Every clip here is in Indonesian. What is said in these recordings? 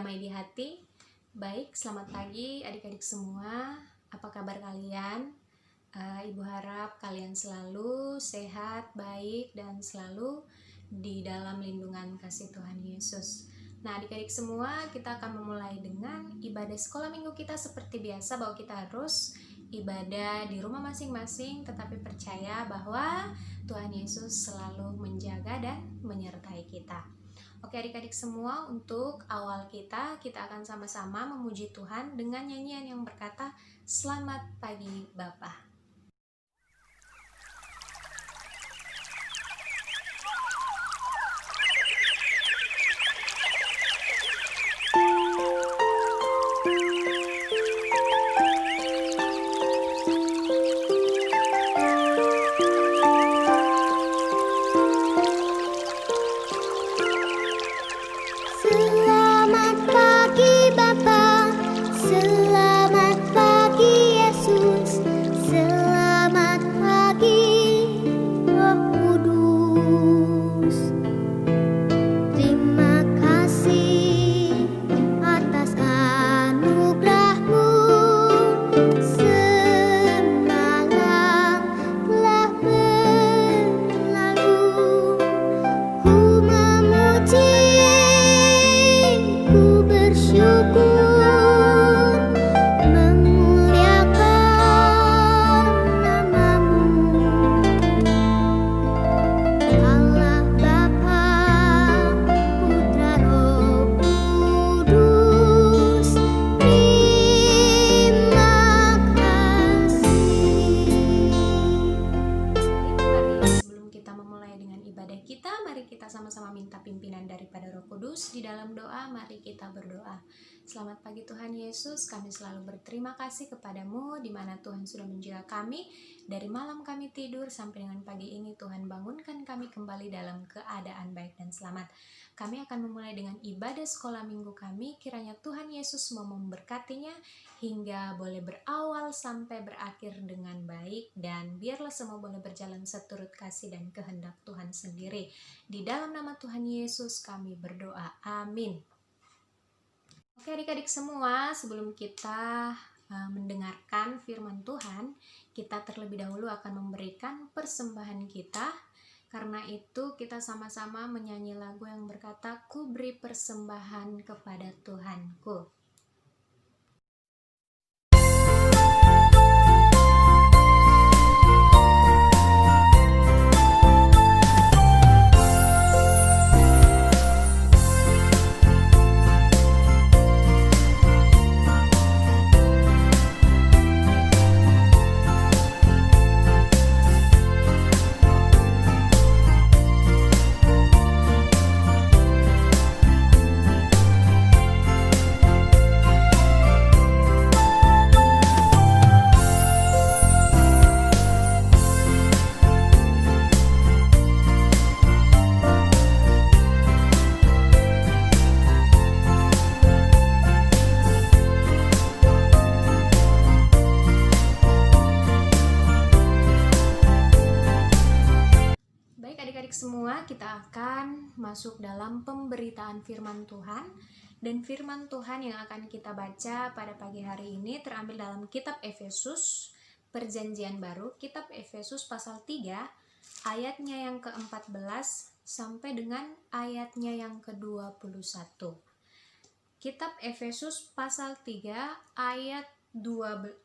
damai di hati. Baik, selamat pagi adik-adik semua. Apa kabar kalian? Ibu harap kalian selalu sehat, baik, dan selalu di dalam lindungan kasih Tuhan Yesus. Nah, adik-adik semua, kita akan memulai dengan ibadah sekolah minggu kita seperti biasa, bahwa kita harus ibadah di rumah masing-masing, tetapi percaya bahwa Tuhan Yesus selalu menjaga dan menyertai kita. Oke adik-adik semua, untuk awal kita akan sama-sama memuji Tuhan dengan nyanyian yang berkata, Selamat Pagi Bapa. Selamat pagi Bapa, selamat pagi Yesus, selamat pagi Roh Kudus. Terima kasih atas anugerah-Mu, semalam telah berlalu. Ku memuji, ku bersyukur, memuliakan nama-Mu. Allah Bapa, Putra Roh Kudus, terima kasih. Mari sebelum kita memulai dengan ibadah kita, mari kita sama-sama minta pimpinan daripada Roh Kudus. Di dalam doa, mari kita berdoa. Selamat pagi Tuhan Yesus, kami selalu berterima kasih kepadamu, di mana Tuhan sudah menjaga kami dari malam kami tidur sampai dengan pagi ini. Tuhan bangunkan kami kembali dalam keadaan baik dan selamat. Kami akan memulai dengan ibadah sekolah minggu kami. Kiranya Tuhan Yesus mau memberkatinya hingga boleh berawal sampai berakhir dengan baik, dan biarlah semua boleh berjalan seturut kasih dan kehendak Tuhan sendiri. Di dalam nama Tuhan Yesus kami berdoa, amin. Oke adik-adik semua, sebelum kita mendengarkan firman Tuhan, kita terlebih dahulu akan memberikan persembahan kita. Karena itu kita sama-sama menyanyi lagu yang berkata, Ku beri persembahan kepada Tuhanku. Semua, kita akan masuk dalam pemberitaan firman Tuhan, dan firman Tuhan yang akan kita baca pada pagi hari ini terambil dalam kitab Efesus Perjanjian Baru, kitab Efesus pasal 3 ayatnya yang ke-14 sampai dengan ayatnya yang ke-21. Kitab Efesus pasal 3 ayat 14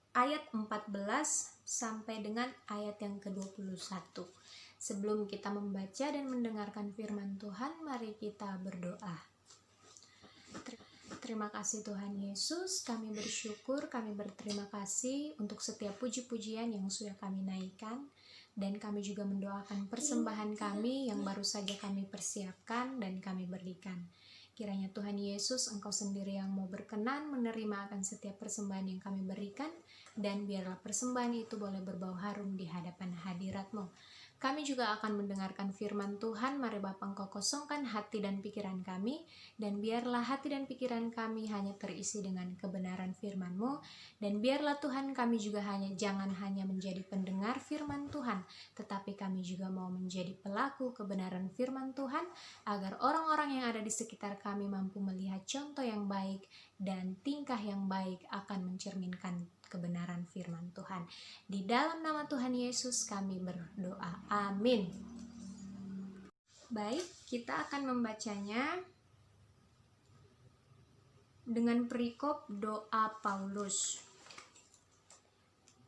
sampai dengan ayat yang ke-21. Sebelum kita membaca dan mendengarkan firman Tuhan, mari kita berdoa. Terima kasih Tuhan Yesus, kami bersyukur, kami berterima kasih untuk setiap puji-pujian yang sudah kami naikkan, dan kami juga mendoakan persembahan kami yang baru saja kami persiapkan dan kami berikan. Kiranya Tuhan Yesus, Engkau sendiri yang mau berkenan menerima akan setiap persembahan yang kami berikan, dan biarlah persembahan itu boleh berbau harum di hadapan hadirat-Mu. Kami juga akan mendengarkan firman Tuhan. Mari Bapa Engkau kosongkan hati dan pikiran kami, dan biarlah hati dan pikiran kami hanya terisi dengan kebenaran firman-Mu, dan biarlah Tuhan kami juga jangan hanya menjadi pendengar firman Tuhan, tetapi kami juga mau menjadi pelaku kebenaran firman Tuhan, agar orang-orang yang ada di sekitar kami mampu melihat contoh yang baik dan tingkah yang baik akan mencerminkan kebenaran firman Tuhan. Di dalam nama Tuhan Yesus kami berdoa. Amin. Baik, kita akan membacanya dengan perikop doa Paulus.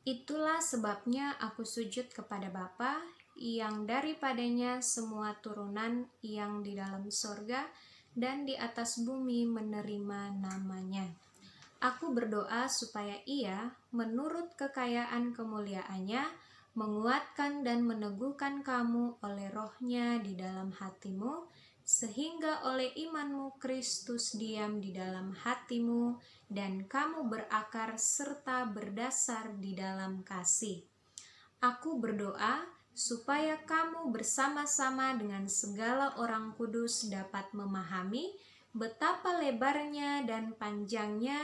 Itulah sebabnya aku sujud kepada Bapa, yang daripadanya semua turunan yang di dalam sorga dan di atas bumi menerima namanya. Aku berdoa supaya Ia, menurut kekayaan kemuliaannya, menguatkan dan meneguhkan kamu oleh Roh-Nya di dalam hatimu, sehingga oleh imanmu Kristus diam di dalam hatimu, dan kamu berakar serta berdasar di dalam kasih. Aku berdoa supaya kamu bersama-sama dengan segala orang kudus dapat memahami betapa lebarnya dan panjangnya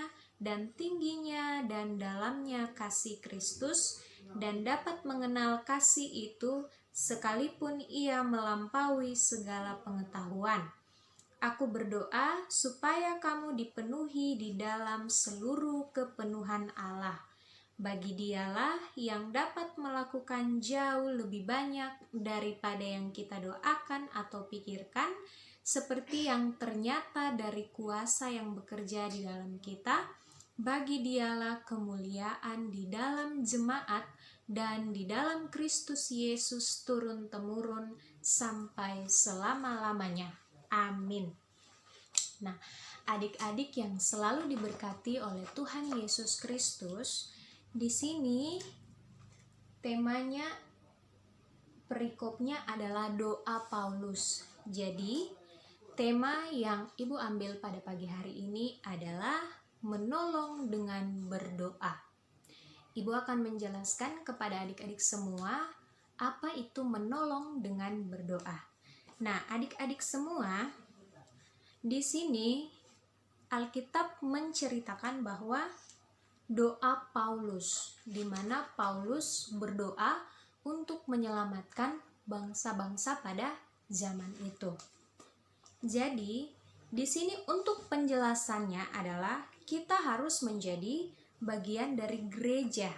dan tingginya dan dalamnya kasih Kristus, dan dapat mengenal kasih itu sekalipun ia melampaui segala pengetahuan. Aku berdoa supaya kamu dipenuhi di dalam seluruh kepenuhan Allah. Bagi Dialah yang dapat melakukan jauh lebih banyak daripada yang kita doakan atau pikirkan, seperti yang ternyata dari kuasa yang bekerja di dalam kita. Bagi Dialah kemuliaan di dalam jemaat dan di dalam Kristus Yesus turun-temurun sampai selama-lamanya. Amin. Nah, adik-adik yang selalu diberkati oleh Tuhan Yesus Kristus, di sini temanya, perikopnya adalah doa Paulus. Jadi, tema yang Ibu ambil pada pagi hari ini adalah menolong dengan berdoa. Ibu akan menjelaskan kepada adik-adik semua apa itu menolong dengan berdoa. Nah, adik-adik semua, di sini Alkitab menceritakan bahwa doa Paulus, di mana Paulus berdoa untuk menyelamatkan bangsa-bangsa pada zaman itu. Jadi, di sini untuk penjelasannya adalah kita harus menjadi bagian dari gereja.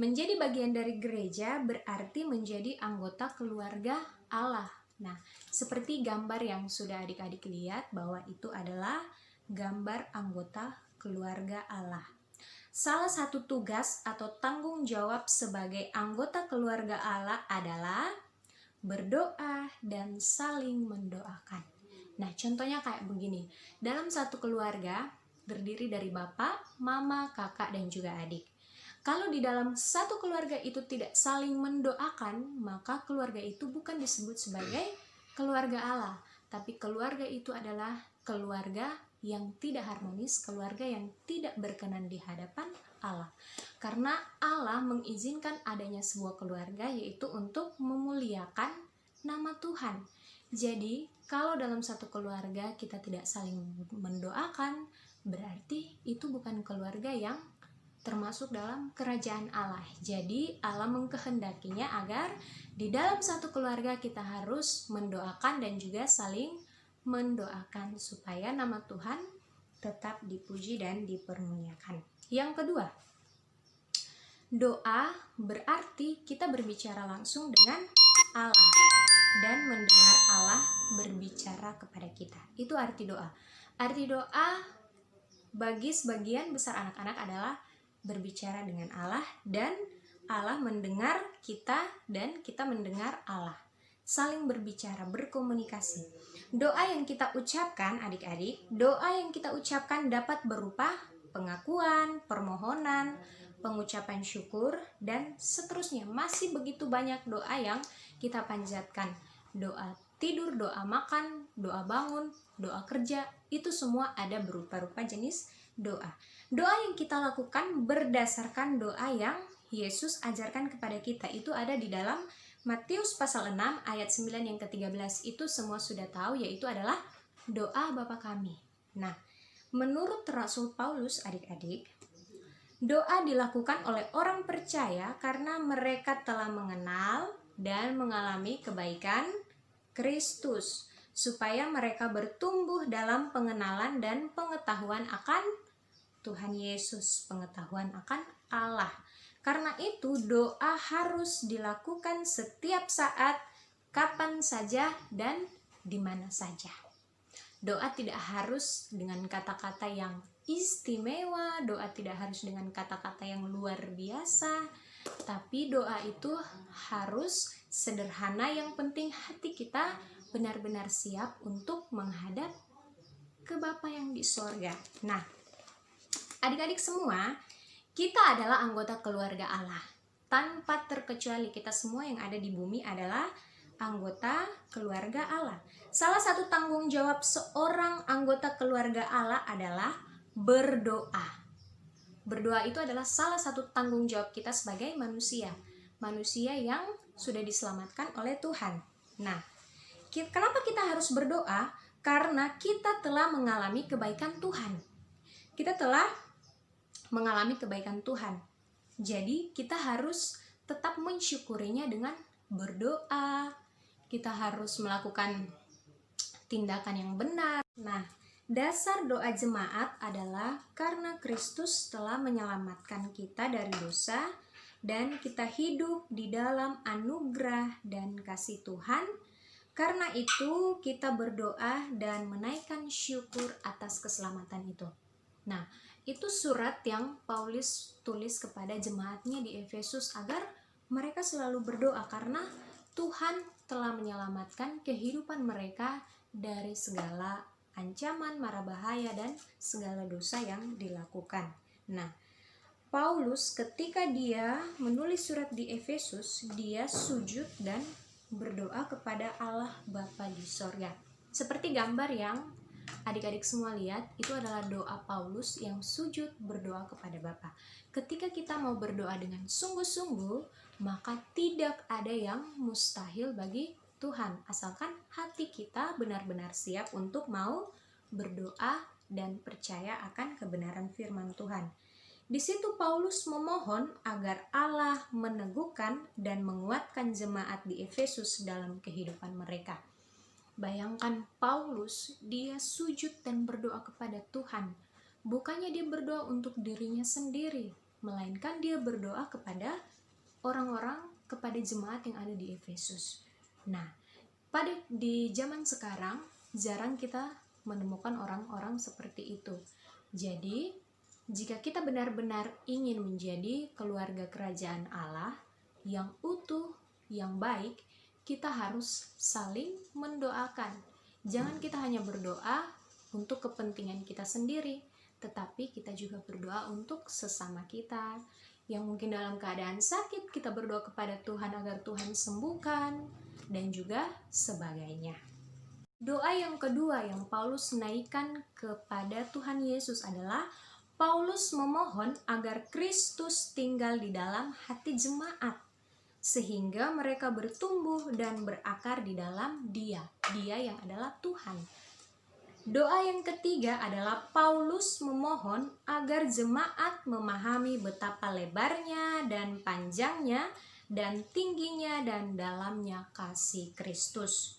Menjadi bagian dari gereja berarti menjadi anggota keluarga Allah. Nah, seperti gambar yang sudah adik-adik lihat bahwa itu adalah gambar anggota keluarga Allah. Salah satu tugas atau tanggung jawab sebagai anggota keluarga Allah adalah berdoa dan saling mendoakan. Nah, contohnya kayak begini. Dalam satu keluarga terdiri dari bapak, mama, kakak, dan juga adik. Kalau di dalam satu keluarga itu tidak saling mendoakan, maka keluarga itu bukan disebut sebagai keluarga Allah, tapi keluarga itu adalah keluarga yang tidak harmonis, keluarga yang tidak berkenan di hadapan Allah. Karena Allah mengizinkan adanya sebuah keluarga, yaitu untuk memuliakan nama Tuhan. Jadi, kalau dalam satu keluarga kita tidak saling mendoakan, berarti itu bukan keluarga yang termasuk dalam kerajaan Allah. Jadi Allah mengkehendakinya agar di dalam satu keluarga kita harus mendoakan dan juga saling mendoakan supaya nama Tuhan tetap dipuji dan dipermuliakan. Yang kedua, doa berarti kita berbicara langsung dengan Allah dan mendengar Allah berbicara kepada kita. Itu arti doa. Arti doa bagi sebagian besar anak-anak adalah berbicara dengan Allah dan Allah mendengar kita dan kita mendengar Allah. Saling berbicara, berkomunikasi. Doa yang kita ucapkan, adik-adik, doa yang kita ucapkan dapat berupa pengakuan, permohonan, pengucapan syukur, dan seterusnya. Masih begitu banyak doa yang kita panjatkan. Doa tidur, doa makan, doa bangun, doa kerja, itu semua ada berupa-rupa jenis doa. Doa yang kita lakukan berdasarkan doa yang Yesus ajarkan kepada kita. Itu ada di dalam Matius pasal 6 ayat 9 yang ke-13 itu semua sudah tahu, yaitu adalah doa Bapa kami. Nah, menurut Rasul Paulus, adik-adik, doa dilakukan oleh orang percaya karena mereka telah mengenal dan mengalami kebaikan Kristus, supaya mereka bertumbuh dalam pengenalan dan pengetahuan akan Tuhan Yesus, pengetahuan akan Allah. Karena itu doa harus dilakukan setiap saat, kapan saja, dan di mana saja. Doa tidak harus dengan kata-kata yang istimewa, doa tidak harus dengan kata-kata yang luar biasa, tapi doa itu harus sederhana, yang penting hati kita benar-benar siap untuk menghadap ke Bapa yang di sorga. Nah, adik-adik semua, kita adalah anggota keluarga Allah. Tanpa terkecuali kita semua yang ada di bumi adalah anggota keluarga Allah. Salah satu tanggung jawab seorang anggota keluarga Allah adalah berdoa. Berdoa itu adalah salah satu tanggung jawab kita sebagai manusia. Manusia yang sudah diselamatkan oleh Tuhan. Nah, kenapa kita harus berdoa? Karena kita telah mengalami kebaikan Tuhan. Kita telah mengalami kebaikan Tuhan. Jadi kita harus tetap mensyukurinya dengan berdoa. Kita harus melakukan tindakan yang benar. Nah, dasar doa jemaat adalah karena Kristus telah menyelamatkan kita dari dosa dan kita hidup di dalam anugerah dan kasih Tuhan. Karena itu kita berdoa dan menaikkan syukur atas keselamatan itu. Nah, itu surat yang Paulus tulis kepada jemaatnya di Efesus agar mereka selalu berdoa karena Tuhan telah menyelamatkan kehidupan mereka dari segala ancaman, mara bahaya, dan segala dosa yang dilakukan. Nah, Paulus ketika dia menulis surat di Efesus, dia sujud dan berdoa kepada Allah Bapa di sorga. Seperti gambar yang adik-adik semua lihat, itu adalah doa Paulus yang sujud berdoa kepada Bapa. Ketika kita mau berdoa dengan sungguh-sungguh, maka tidak ada yang mustahil bagi Tuhan, asalkan hati kita benar-benar siap untuk mau berdoa dan percaya akan kebenaran firman Tuhan. Di situ Paulus memohon agar Allah meneguhkan dan menguatkan jemaat di Efesus dalam kehidupan mereka. Bayangkan Paulus, dia sujud dan berdoa kepada Tuhan. Bukannya dia berdoa untuk dirinya sendiri, melainkan dia berdoa kepada orang-orang, kepada jemaat yang ada di Efesus. Nah, di zaman sekarang jarang kita menemukan orang-orang seperti itu. Jadi, jika kita benar-benar ingin menjadi keluarga kerajaan Allah yang utuh, yang baik, kita harus saling mendoakan. Jangan kita hanya berdoa untuk kepentingan kita sendiri, tetapi kita juga berdoa untuk sesama kita. Yang mungkin dalam keadaan sakit, kita berdoa kepada Tuhan agar Tuhan sembuhkan, dan juga sebagainya. Doa yang kedua yang Paulus naikkan kepada Tuhan Yesus adalah Paulus memohon agar Kristus tinggal di dalam hati jemaat, sehingga mereka bertumbuh dan berakar di dalam Dia yang adalah Tuhan. Doa yang ketiga adalah Paulus memohon agar jemaat memahami betapa lebarnya dan panjangnya dan tingginya dan dalamnya kasih Kristus.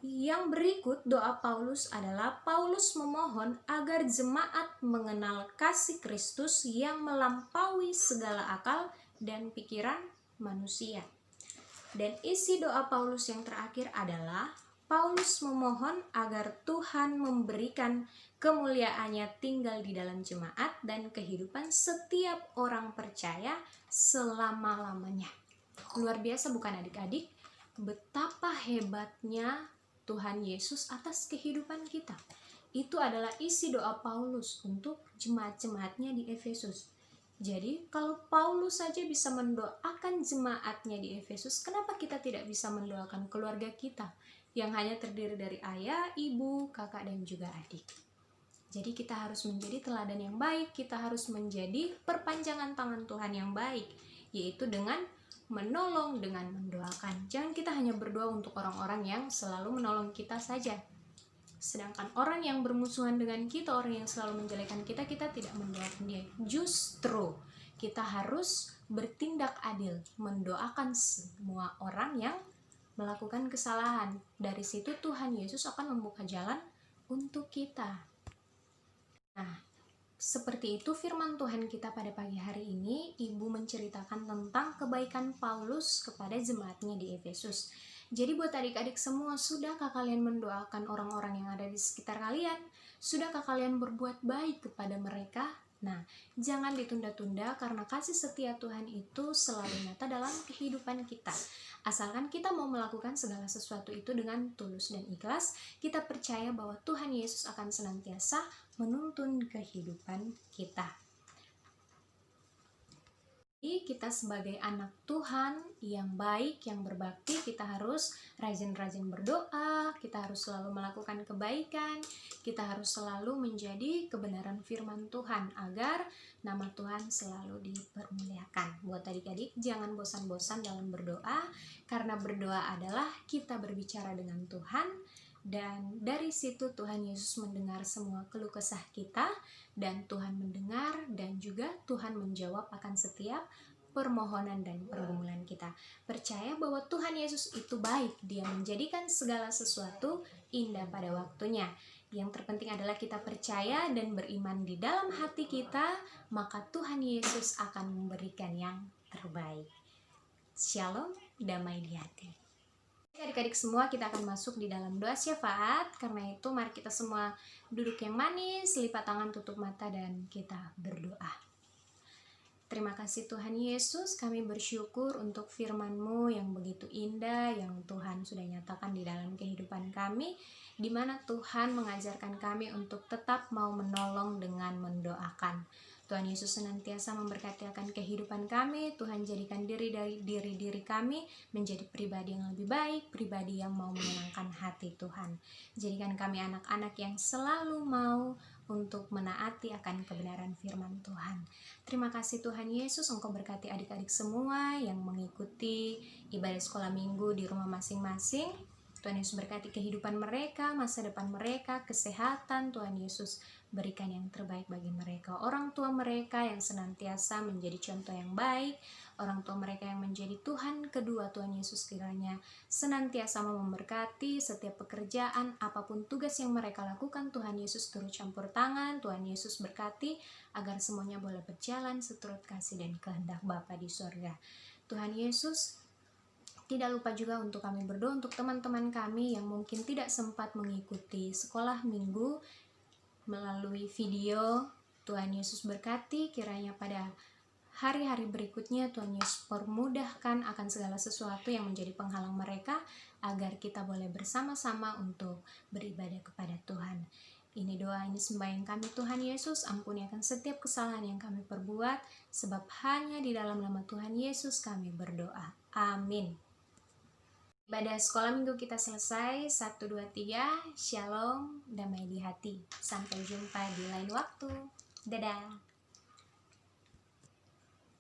Yang berikut doa Paulus adalah Paulus memohon agar jemaat mengenal kasih Kristus yang melampaui segala akal dan pikiran manusia. Dan isi doa Paulus yang terakhir adalah Paulus memohon agar Tuhan memberikan kemuliaannya tinggal di dalam jemaat dan kehidupan setiap orang percaya selama-lamanya. Luar biasa bukan adik-adik? Betapa hebatnya Tuhan Yesus atas kehidupan kita. Itu adalah isi doa Paulus untuk jemaat-jemaatnya di Efesus. Jadi kalau Paulus saja bisa mendoakan jemaatnya di Efesus, kenapa kita tidak bisa mendoakan keluarga kita yang hanya terdiri dari ayah, ibu, kakak, dan juga adik? Jadi kita harus menjadi teladan yang baik, kita harus menjadi perpanjangan tangan Tuhan yang baik, yaitu dengan menolong dengan mendoakan. Jangan kita hanya berdoa untuk orang-orang yang selalu menolong kita saja. Sedangkan orang yang bermusuhan dengan kita, orang yang selalu menjelekan kita, kita tidak mendoakan dia. Justru kita harus bertindak adil, mendoakan semua orang yang melakukan kesalahan. Dari situ Tuhan Yesus akan membuka jalan untuk kita. Nah, seperti itu firman Tuhan kita pada pagi hari ini. Ibu menceritakan tentang kebaikan Paulus kepada jemaatnya di Efesus. Jadi buat adik-adik semua, sudahkah kalian mendoakan orang-orang yang ada di sekitar kalian? Sudahkah kalian berbuat baik kepada mereka? Nah, jangan ditunda-tunda karena kasih setia Tuhan itu selalu nyata dalam kehidupan kita. Asalkan kita mau melakukan segala sesuatu itu dengan tulus dan ikhlas, kita percaya bahwa Tuhan Yesus akan senantiasa menuntun kehidupan kita. Jadi kita sebagai anak Tuhan yang baik, yang berbakti, kita harus rajin-rajin berdoa, kita harus selalu melakukan kebaikan, kita harus selalu menjadi kebenaran firman Tuhan agar nama Tuhan selalu dipermuliakan. Buat adik-adik, jangan bosan-bosan dalam berdoa, karena berdoa adalah kita berbicara dengan Tuhan, dan dari situ Tuhan Yesus mendengar semua keluh kesah kita, dan Tuhan mendengar dan juga Tuhan menjawab akan setiap permohonan dan pergumulan kita. Percaya bahwa Tuhan Yesus itu baik, Dia menjadikan segala sesuatu indah pada waktunya. Yang terpenting adalah kita percaya dan beriman di dalam hati kita, maka Tuhan Yesus akan memberikan yang terbaik. Shalom, damai di hati. Adik-adik semua, kita akan masuk di dalam doa syafaat. Karena itu mari kita semua duduk yang manis, lipat tangan, tutup mata, dan kita berdoa. Terima kasih Tuhan Yesus, kami bersyukur untuk firman-Mu yang begitu indah, yang Tuhan sudah nyatakan di dalam kehidupan kami, di mana Tuhan mengajarkan kami untuk tetap mau menolong dengan mendoakan. Tuhan Yesus senantiasa memberkati akan kehidupan kami. Tuhan jadikan diri kami menjadi pribadi yang lebih baik, pribadi yang mau menyenangkan hati Tuhan. Jadikan kami anak-anak yang selalu mau untuk menaati akan kebenaran firman Tuhan. Terima kasih Tuhan Yesus, Engkau berkati adik-adik semua yang mengikuti ibadah sekolah minggu di rumah masing-masing. Tuhan Yesus berkati kehidupan mereka, masa depan mereka, kesehatan. Tuhan Yesus berikan yang terbaik bagi mereka. Orang tua mereka yang senantiasa menjadi contoh yang baik, orang tua mereka yang menjadi Tuhan kedua, Tuhan Yesus kiranya senantiasa memberkati setiap pekerjaan, apapun tugas yang mereka lakukan. Tuhan Yesus turut campur tangan. Tuhan Yesus berkati agar semuanya boleh berjalan seturut kasih dan kehendak Bapa di surga. Tuhan Yesus, tidak lupa juga untuk kami berdoa untuk teman-teman kami yang mungkin tidak sempat mengikuti sekolah minggu melalui video. Tuhan Yesus berkati, kiranya pada hari-hari berikutnya Tuhan Yesus permudahkan akan segala sesuatu yang menjadi penghalang mereka, agar kita boleh bersama-sama untuk beribadah kepada Tuhan. Ini doa, ini sembahyang kami Tuhan Yesus, ampuni akan setiap kesalahan yang kami perbuat, sebab hanya di dalam nama Tuhan Yesus kami berdoa. Amin. Ibadah sekolah minggu kita selesai. 1, 2, 3. Shalom, damai di hati. Sampai jumpa di lain waktu. Dadah.